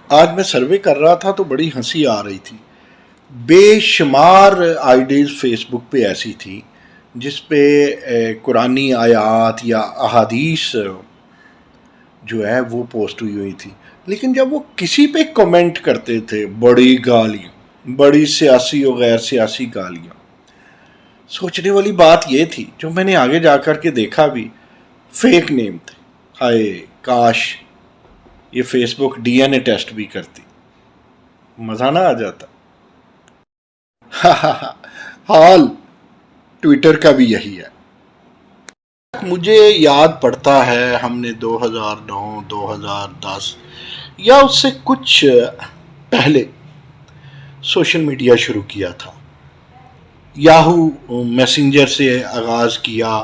آج میں سروے کر رہا تھا تو بڑی ہنسی آ رہی تھی. بے شمار آئی ڈیز فیس بک پہ ایسی تھی جس پہ قرآنی آیات یا احادیث جو ہے وہ پوسٹ ہوئی تھی. لیکن جب وہ کسی پہ کمنٹ کرتے تھے بڑی گالیاں، بڑی سیاسی و غیر سیاسی گالیاں. سوچنے والی بات یہ تھی، جو میں نے آگے جا کر کے دیکھا بھی، فیک نیم تھے. ہائے کاش یہ Facebook D N A test بھی کرتی، مزہ نہ آ جاتا. حال ٹویٹر کا بھی یہی ہے. مجھے یاد پڑتا ہے ہم نے 2009 2010 یا اس سے کچھ پہلے سوشل میڈیا شروع کیا تھا. یاہو میسنجر سے آغاز کیا،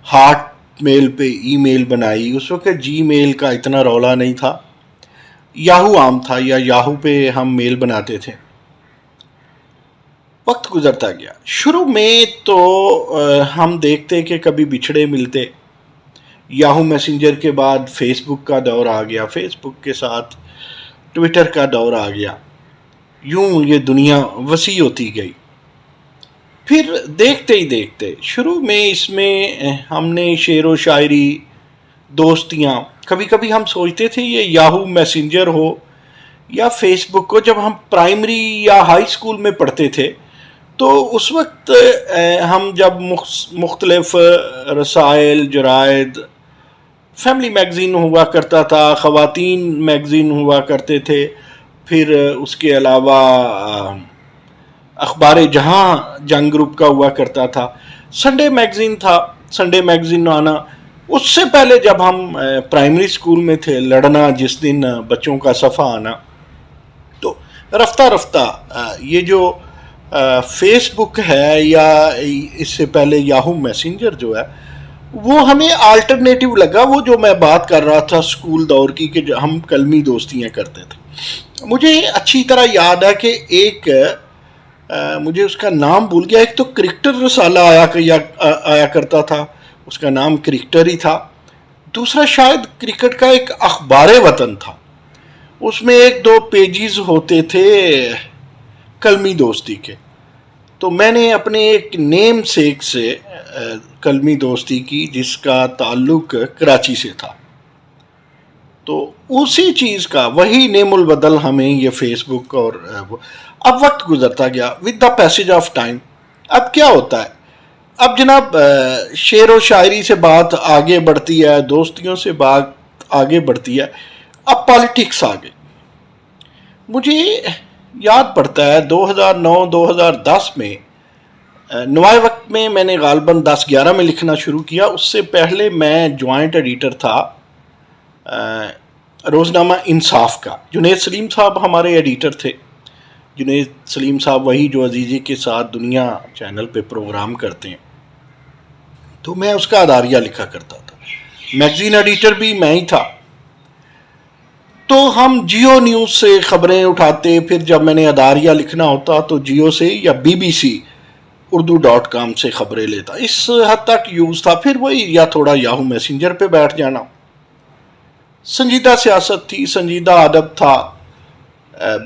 ہاٹ میل پہ ای میل بنائی. اس وقت جی میل کا اتنا رولا نہیں تھا، یاہو عام تھا، یا یاہو پہ ہم میل بناتے تھے. وقت گزرتا گیا. شروع میں تو ہم دیکھتے کہ کبھی بچھڑے ملتے. یاہو میسنجر کے بعد فیس بک کا دور آ گیا، فیس بک کے ساتھ ٹویٹر کا دور آ گیا. یوں یہ دنیا وسیع ہوتی گئی. پھر دیکھتے ہی دیکھتے شروع میں اس میں ہم نے شعر و شاعری، دوستیاں، کبھی کبھی ہم سوچتے تھے یہ یاہو میسنجر ہو یا فیس بک کو. جب ہم پرائمری یا ہائی اسکول میں پڑھتے تھے تو اس وقت ہم جب مختلف رسائل، جرائد، فیملی میگزین ہوا کرتا تھا، خواتین میگزین ہوا کرتے تھے، پھر اس کے علاوہ اخبار جہاں جنگ گروپ کا ہوا کرتا تھا، سنڈے میگزین تھا، سنڈے میگزین آنا. اس سے پہلے جب ہم پرائمری اسکول میں تھے، لڑنا جس دن بچوں کا صفحہ آنا. تو رفتہ رفتہ یہ جو فیس بک ہے یا اس سے پہلے یاہو میسنجر جو ہے وہ ہمیں آلٹرنیٹیو لگا. وہ جو میں بات کر رہا تھا اسکول دور کی کہ ہم کلمی دوستیاں کرتے تھے. مجھے اچھی طرح یاد ہے کہ ایک مجھے اس کا نام بھول گیا، ایک تو کرکٹر رسالہ آیا کرتا تھا، اس کا نام کرکٹر ہی تھا. دوسرا شاید کرکٹ کا ایک اخبار وطن تھا، اس میں ایک دو پیجز ہوتے تھے کلمی دوستی کے. تو میں نے اپنے ایک نیم سیک سے کلمی دوستی کی جس کا تعلق کراچی سے تھا. تو اسی چیز کا وہی نیم البدل ہمیں یہ فیس بک اور اب وقت گزرتا گیا with the passage of time. اب کیا ہوتا ہے، اب جناب شعر و شاعری سے بات آگے بڑھتی ہے، دوستیوں سے بات آگے بڑھتی ہے، اب پالیٹکس آ گئی. مجھے یاد پڑتا ہے 2009-2010 میں نوائے وقت میں نے غالباً 10-11 میں لکھنا شروع کیا. اس سے پہلے میں جوائنٹ ایڈیٹر تھا روزنامہ انصاف کا. جنید سلیم صاحب ہمارے ایڈیٹر تھے. جنید سلیم صاحب وہی جو عزیزی کے ساتھ دنیا چینل پہ پروگرام کرتے ہیں. تو میں اس کا اداریہ لکھا کرتا تھا. میگزین ایڈیٹر بھی میں ہی تھا. تو ہم جیو نیوز سے خبریں اٹھاتے، پھر جب میں نے اداریہ لکھنا ہوتا تو جیو سے یا BBC urdu.com سے خبریں لیتا. اس حد تک یوز تھا. پھر وہی یا تھوڑا یاہو میسنجر پہ بیٹھ جانا. سنجیدہ سیاست تھی، سنجیدہ ادب تھا.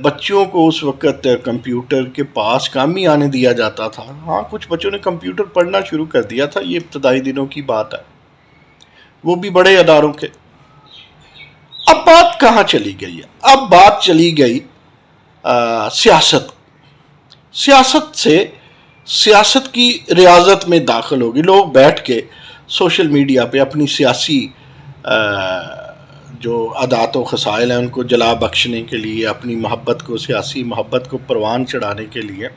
بچوں کو اس وقت کمپیوٹر کے پاس کام ہی آنے دیا جاتا تھا. ہاں کچھ بچوں نے کمپیوٹر پڑھنا شروع کر دیا تھا، یہ ابتدائی دنوں کی بات ہے، وہ بھی بڑے اداروں کے. اب بات کہاں چلی گئی ہے؟ اب بات چلی گئی سیاست. سیاست کی ریاضت میں داخل ہوگی. لوگ بیٹھ کے سوشل میڈیا پہ اپنی سیاسی جو عادات و خصائل ہیں ان کو جلا بخشنے کے لیے، اپنی محبت کو، سیاسی محبت کو پروان چڑھانے کے لیے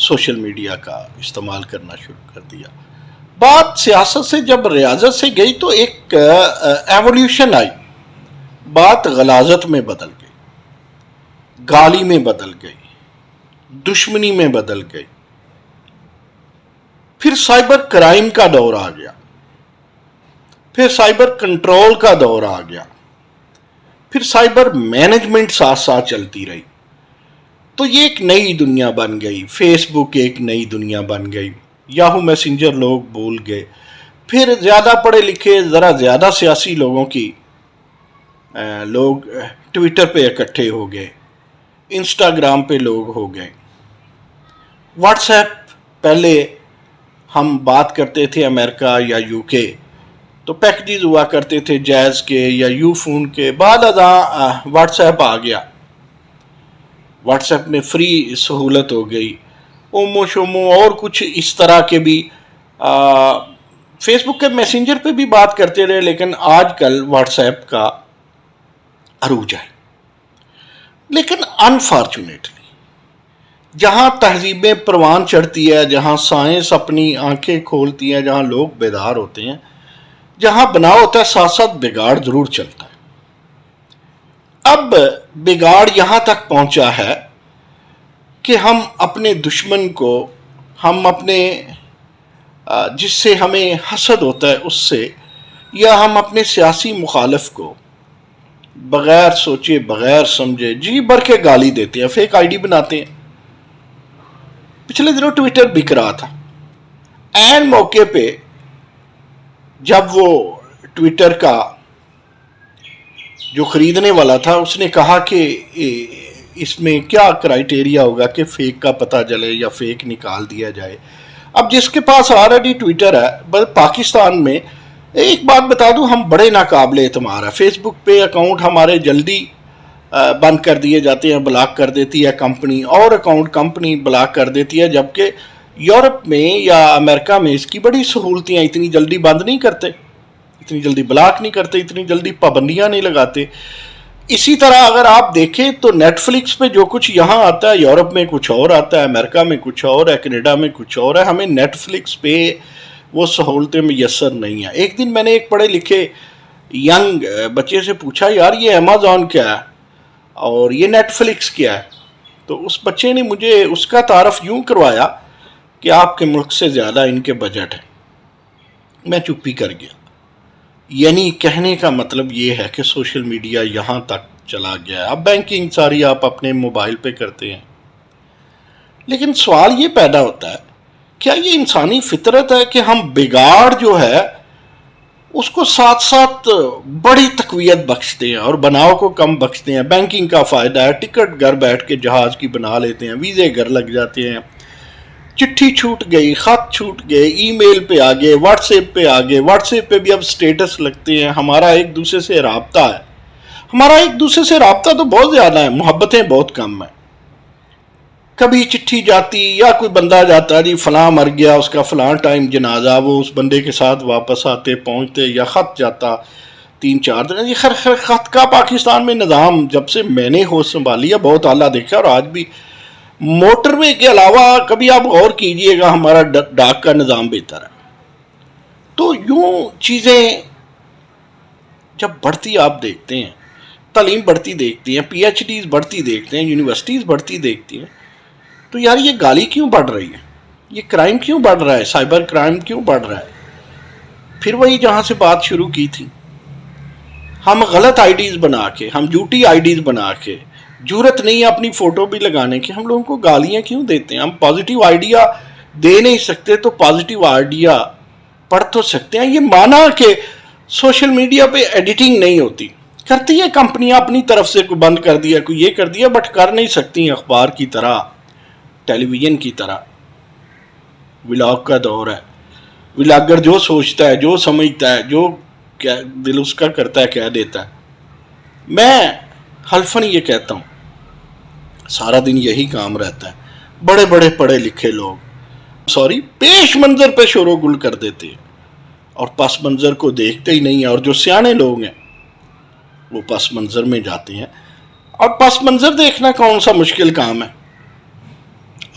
سوشل میڈیا کا استعمال کرنا شروع کر دیا. بات سیاست سے جب ریاضت سے گئی تو ایک ایولیوشن آئی. بات غلاظت میں بدل گئی، گالی میں بدل گئی، دشمنی میں بدل گئی. پھر سائبر کرائم کا دور آ گیا، پھر سائبر کنٹرول کا دور آ گیا، پھر سائبر مینجمنٹ ساتھ ساتھ چلتی رہی. تو یہ ایک نئی دنیا بن گئی. فیس بک ایک نئی دنیا بن گئی. یاہو میسنجر لوگ بھول گئے. پھر زیادہ پڑھے لکھے، ذرا زیادہ سیاسی لوگوں کی لوگ ट्विटर पे इकट्ठे हो गए, इंस्टाग्राम पे लोग हो गए। व्हाट्सएप, पहले हम बात करते थे अमेरिका या यूके तो पैकेजेस हुआ करते थे जैज़ के या यू फोन के, बाद व्हाट्सएप आ गया, व्हाट्सएप में फ्री सहूलत हो गई, ओमो शोमो और कुछ इस तरह के भी। फेसबुक के मैसेंजर पे भी बात करते रहे, लेकिन आजकल व्हाट्सएप का अरूज है। लेकिन अनफॉर्चुनेटली जहाँ तहजीबें परवान चढ़ती है, जहाँ साइंस अपनी आंखें खोलती है, जहाँ लोग बेदार होते हैं, जहाँ बनाव होता है, साथ साथ बिगाड़ जरूर चलता है। अब बिगाड़ यहाँ तक पहुँचा है कि हम अपने दुश्मन को, हम अपने जिससे हमें हसद होता है उससे, या हम अपने सियासी मुखालिफ को बग़ैर सोचे बग़ैर समझे जी भर के गाली देते हैं, फेक आईडी बनाते हैं। पिछले दिनों ट्विटर बिक रहा था, एन मौके पे जब वो ट्विटर का जो खरीदने वाला था उसने कहा कि इसमें क्या क्राइटेरिया होगा कि फेक का पता चले या फेक निकाल दिया जाए। अब जिसके पास ऑलरेडी ट्विटर है, बस पाकिस्तान में एक बात बता दूं, हम बड़े नाकाबिले एतमार है। फेसबुक पे अकाउंट हमारे जल्दी बंद कर दिए जाते हैं, ब्लॉक कर देती है कंपनी, और अकाउंट कंपनी ब्लॉक कर देती है, जबकि यूरोप में या अमेरिका में इसकी बड़ी सहूलतें हैं, इतनी जल्दी बंद नहीं करते, इतनी जल्दी ब्लॉक नहीं करते, इतनी जल्दी पाबंदियां नहीं लगाते। इसी तरह अगर आप देखें तो नेटफ्लिक्स पे जो कुछ यहाँ आता है यूरोप में कुछ और आता है, अमेरिका में कुछ और है, कनाडा में कुछ और है। हमें नेटफ्लिक्स पे वो सहूलतें मैसर नहीं है। एक दिन मैंने एक पढ़े लिखे यंग बच्चे से पूछा, यार ये अमेज़ॉन क्या है और ये नेटफ्लिक्स क्या है? तो उस बच्चे ने मुझे उसका तारफ़ यूँ करवाया कि आपके मुल्क से ज़्यादा इनके बजट है। मैं चुप ही कर गया। यानी कहने का मतलब ये है कि सोशल मीडिया यहाँ तक चला गया है। अब बैंकिंग सारी आप अपने मोबाइल पे करते हैं, लेकिन सवाल ये पैदा होता है, क्या ये इंसानी फितरत है कि हम बिगाड़ जो है उसको साथ साथ बड़ी तकवीत बख्शते हैं और बनाव को कम बख्शते हैं? बैंकिंग का फ़ायदा है, टिकट घर बैठ के जहाज़ की बना लेते हैं, वीज़े घर लग जाते हैं, चिट्ठी छूट गई, ख़त छूट गए, ईमेल पे आ गए, व्हाट्सएप पे आ गए, व्हाट्सएप पे भी अब स्टेटस लगते हैं, हमारा एक दूसरे से रब्ता है। हमारा एक दूसरे से रब्ता तो बहुत ज़्यादा है, मोहब्बतें बहुत कम है। कभी चिट्ठी जाती या कोई बंदा जाता, जी फ़लाँ मर गया, उसका फ़लाँ टाइम जनाजा, वो उस बंदे के साथ वापस आते पहुँचते, या ख़त जाता 3-4 दिन। ये खैर ख़त का पाकिस्तान में निज़ाम जब से मैंने होश संभाली है बहुत आला देखा, और आज भी मोटरवे के अलावा कभी आप गौर कीजिएगा हमारा डाक का निज़ाम बेहतर है। तो यूँ चीज़ें जब बढ़ती आप देखते हैं, तालीम बढ़ती देखती हैं, PhDs बढ़ती देखते हैं, यूनिवर्सिटीज़ बढ़ती देखती हैं, तो यार ये गाली क्यों बढ़ रही है, ये क्राइम क्यों बढ़ रहा है, साइबर क्राइम क्यों बढ़ रहा है? फिर वही जहाँ से बात शुरू की थी, हम गलत आईडीज़ बना के, हम झूठी आईडीज़ बना के, जरूरत नहीं है अपनी फ़ोटो भी लगाने की, हम लोगों को गालियाँ क्यों देते हैं? हम पॉजिटिव आइडिया दे नहीं सकते तो पॉजिटिव आइडिया पढ़ तो सकते हैं। ये माना कि सोशल मीडिया पे एडिटिंग नहीं होती, करती है कंपनियां अपनी तरफ से, कोई बंद कर दिया, कोई ये कर दिया, बट कर नहीं सकती अखबार की तरह, टेलीविज़न की तरह। व्लॉग का दौर है, व्लॉगर जो सोचता है, जो समझता है, जो क्या दिल उसका करता है कह देता है। मैं हल्फन ये कहता हूँ, सारा दिन यही काम रहता है। बड़े बड़े पढ़े लिखे लोग पेश मंजर पे शोरो गुल कर देते हैं और पस मंजर को देखते ही नहीं है, और जो सियाने लोग हैं वो पस मंजर में जाते हैं। और पस मंजर देखना कौन सा मुश्किल काम है?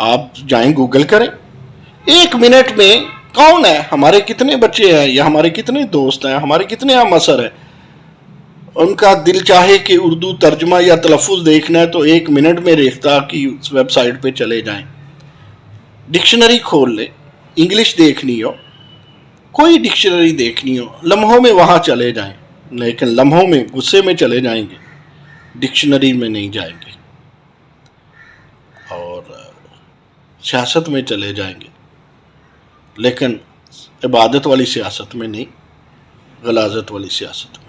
आप जाएं गूगल करें, 1 मिनट में कौन है, हमारे कितने बच्चे हैं या हमारे कितने दोस्त हैं, हमारे कितने हम असर हैं, उनका दिल चाहे कि उर्दू तर्जमा या तलफ़ुज़ देखना है तो 1 मिनट में रेख्ता की उस वेबसाइट पे चले जाएं, डिक्शनरी खोल लें, इंग्लिश देखनी हो, कोई डिक्शनरी देखनी हो, लम्हों में वहाँ चले जाएं। लेकिन लम्हों में गुस्से में चले जाएंगे, डिक्शनरी में नहीं जाएंगे, और सियासत में चले जाएंगे, लेकिन इबादत वाली सियासत में नहीं, गलाजत वाली सियासत में।